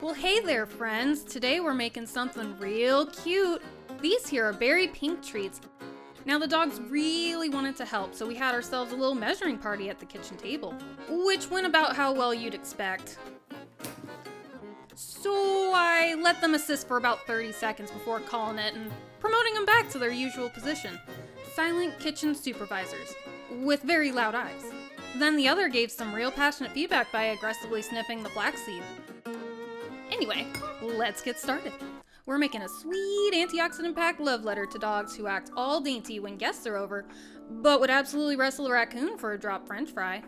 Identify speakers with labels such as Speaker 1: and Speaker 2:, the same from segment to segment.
Speaker 1: Well, hey there, friends. Today we're making something real cute. These here are berry pink treats. Now, the dogs really wanted to help, so we had ourselves a little measuring party at the kitchen table, which went about how well you'd expect. So I let them assist for about 30 seconds before calling it and promoting them back to their usual position. Silent kitchen supervisors, with very loud eyes. Then the other gave some real passionate feedback by aggressively sniffing the flaxseed. Anyway, let's get started. We're making a sweet antioxidant-packed love letter to dogs who act all dainty when guests are over, but would absolutely wrestle a raccoon for a drop french fry.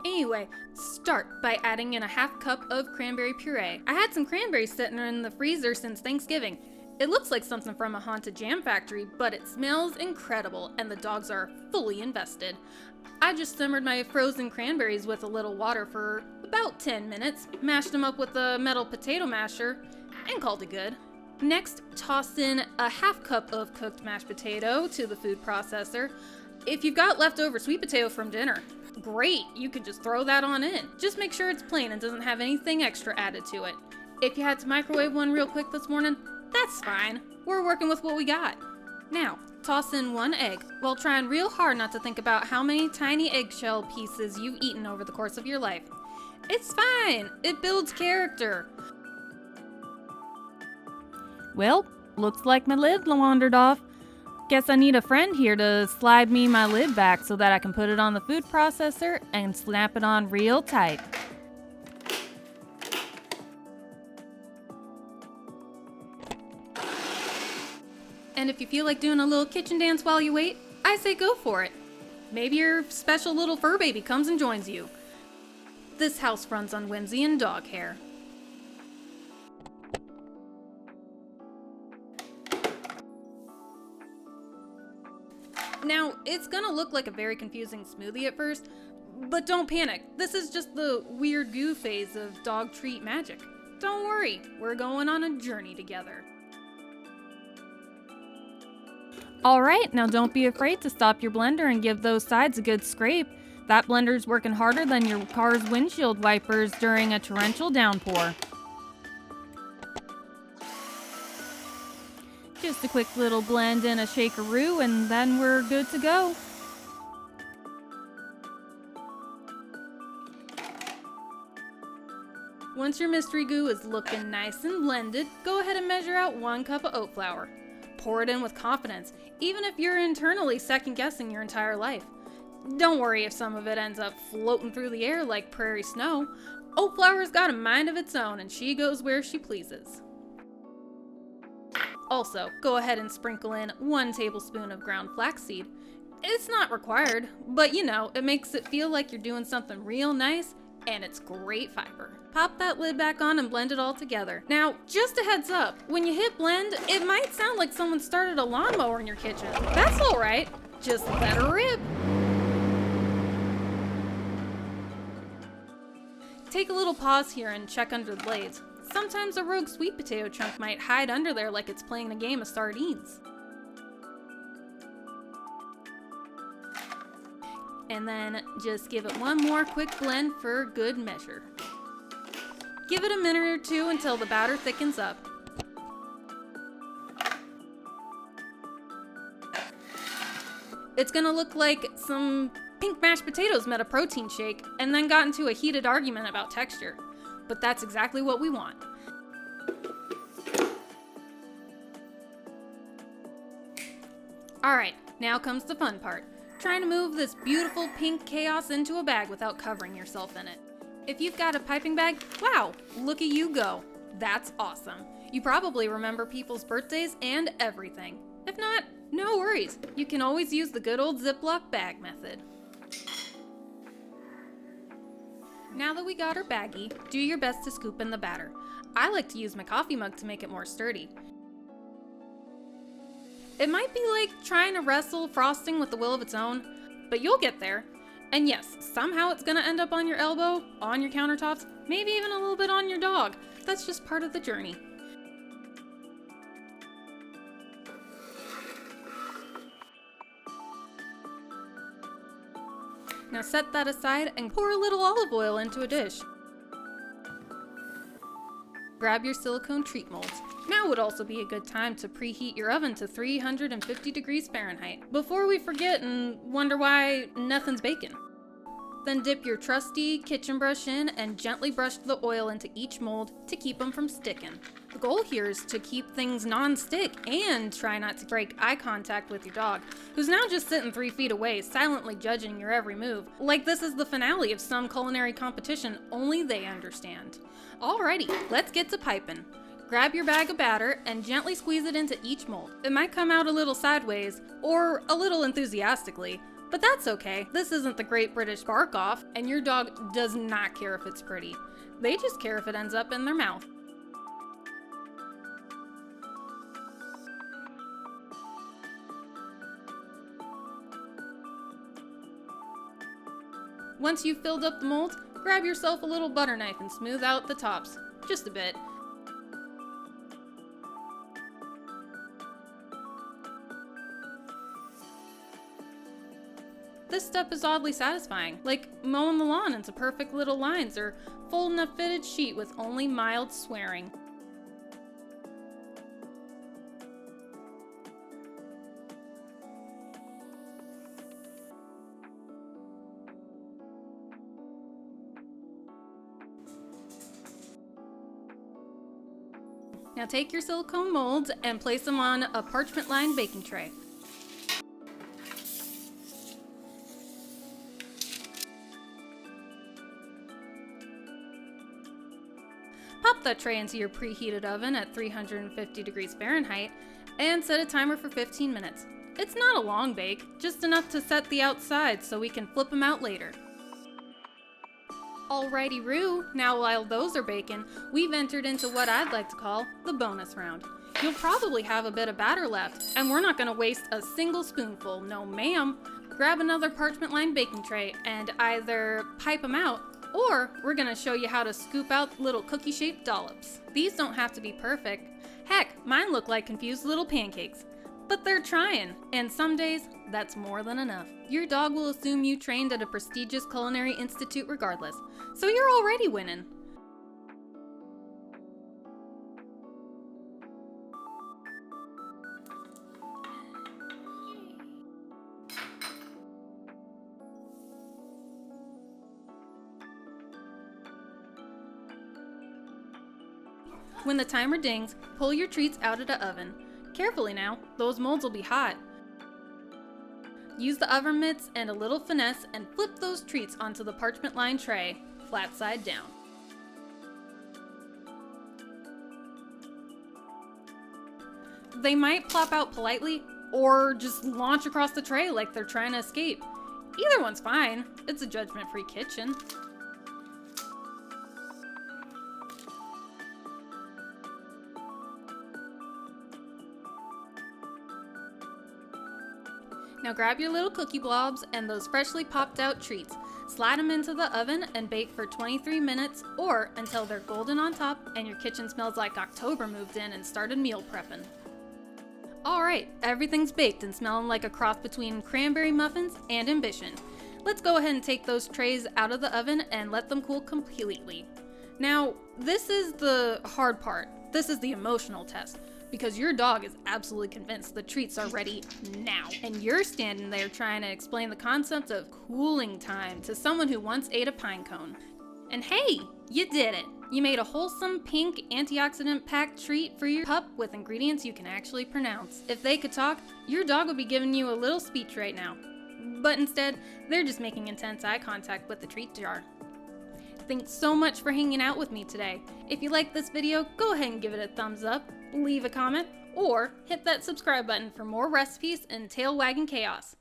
Speaker 1: Anyway, start by adding in a half cup of cranberry puree. I had some cranberries sitting in the freezer since Thanksgiving. It looks like something from a haunted jam factory, but it smells incredible and the dogs are fully invested. I just simmered my frozen cranberries with a little water for about 10 minutes, mashed them up with a metal potato masher, and called it good. Next, toss in a half cup of cooked mashed potato to the food processor. If you've got leftover sweet potato from dinner, great, you can just throw that on in. Just make sure it's plain and doesn't have anything extra added to it. If you had to microwave one real quick this morning, that's fine. We're working with what we got. Now, toss in 1 egg while trying real hard not to think about how many tiny eggshell pieces you've eaten over the course of your life. It's fine. It builds character.
Speaker 2: Well, looks like my lid wandered off. Guess I need a friend here to slide me my lid back so that I can put it on the food processor and snap it on real tight.
Speaker 1: And if you feel like doing a little kitchen dance while you wait, I say go for it. Maybe your special little fur baby comes and joins you. This house runs on whimsy and dog hair. Now, it's gonna look like a very confusing smoothie at first, but don't panic. This is just the weird goo phase of dog treat magic. Don't worry, we're going on a journey together.
Speaker 2: Alright, now don't be afraid to stop your blender and give those sides a good scrape. That blender's working harder than your car's windshield wipers during a torrential downpour. Just a quick little blend in a shakeroo and then we're good to go.
Speaker 1: Once your mystery goo is looking nice and blended, go ahead and measure out 1 cup of oat flour. Pour it in with confidence, even if you're internally second-guessing your entire life. Don't worry if some of it ends up floating through the air like prairie snow. Oat flour's got a mind of its own and she goes where she pleases. Also, go ahead and sprinkle in 1 tablespoon of ground flaxseed. It's not required, but you know, it makes it feel like you're doing something real nice, and it's great fiber. Pop that lid back on and blend it all together. Now, just a heads up, when you hit blend, it might sound like someone started a lawnmower in your kitchen. That's alright, just let her rip. Take a little pause here and check under the blades. Sometimes a rogue sweet potato chunk might hide under there like it's playing a game of sardines. And then just give it 1 more quick blend for good measure. Give it a minute or 2 until the batter thickens up. It's gonna look like some pink mashed potatoes met a protein shake and then got into a heated argument about texture. But that's exactly what we want. Alright, now comes the fun part. Trying to move this beautiful pink chaos into a bag without covering yourself in it. If you've got a piping bag, wow, look at you go. That's awesome. You probably remember people's birthdays and everything. If not, no worries. You can always use the good old Ziploc bag method. Now that we got our baggie, do your best to scoop in the batter. I like to use my coffee mug to make it more sturdy. It might be like trying to wrestle frosting with the will of its own, but you'll get there. And yes, somehow it's gonna end up on your elbow, on your countertops, maybe even a little bit on your dog. That's just part of the journey. Now set that aside and pour a little olive oil into a dish. Grab your silicone treat molds. Now would also be a good time to preheat your oven to 350 degrees Fahrenheit before we forget and wonder why nothing's baking. Then dip your trusty kitchen brush in and gently brush the oil into each mold to keep them from sticking. The goal here is to keep things non-stick and try not to break eye contact with your dog, who's now just sitting 3 feet away, silently judging your every move, like this is the finale of some culinary competition only they understand. Alrighty, let's get to piping. Grab your bag of batter and gently squeeze it into each mold. It might come out a little sideways or a little enthusiastically, but that's okay. This isn't the Great British Bake Off, and your dog does not care if it's pretty. They just care if it ends up in their mouth. Once you've filled up the molds, grab yourself a little butter knife and smooth out the tops, just a bit. This step is oddly satisfying, like mowing the lawn into perfect little lines or folding a fitted sheet with only mild swearing. Now take your silicone molds and place them on a parchment-lined baking tray. Pop that tray into your preheated oven at 350 degrees Fahrenheit and set a timer for 15 minutes. It's not a long bake, just enough to set the outside so we can flip them out later. Alrighty Roo, now while those are baking, we've entered into what I'd like to call the bonus round. You'll probably have a bit of batter left, and we're not going to waste a single spoonful, no ma'am. Grab another parchment-lined baking tray and either pipe them out, or we're going to show you how to scoop out little cookie-shaped dollops. These don't have to be perfect. Heck, mine look like confused little pancakes. But they're trying, and some days, that's more than enough. Your dog will assume you trained at a prestigious culinary institute regardless, so you're already winning. When the timer dings, pull your treats out of the oven. Carefully now, those molds will be hot. Use the oven mitts and a little finesse and flip those treats onto the parchment-lined tray, flat side down. They might plop out politely or just launch across the tray like they're trying to escape. Either one's fine. It's a judgment-free kitchen. Now grab your little cookie blobs and those freshly popped out treats. Slide them into the oven and bake for 23 minutes or until they're golden on top and your kitchen smells like October moved in and started meal prepping. Alright, everything's baked and smelling like a cross between cranberry muffins and ambition. Let's go ahead and take those trays out of the oven and let them cool completely. Now, this is the hard part. This is the emotional test. Because your dog is absolutely convinced the treats are ready now. And you're standing there trying to explain the concept of cooling time to someone who once ate a pine cone. And hey, you did it! You made a wholesome pink antioxidant-packed treat for your pup with ingredients you can actually pronounce. If they could talk, your dog would be giving you a little speech right now. But instead, they're just making intense eye contact with the treat jar. Thanks so much for hanging out with me today. If you liked this video, go ahead and give it a thumbs up, leave a comment, or hit that subscribe button for more recipes and tail wagging chaos.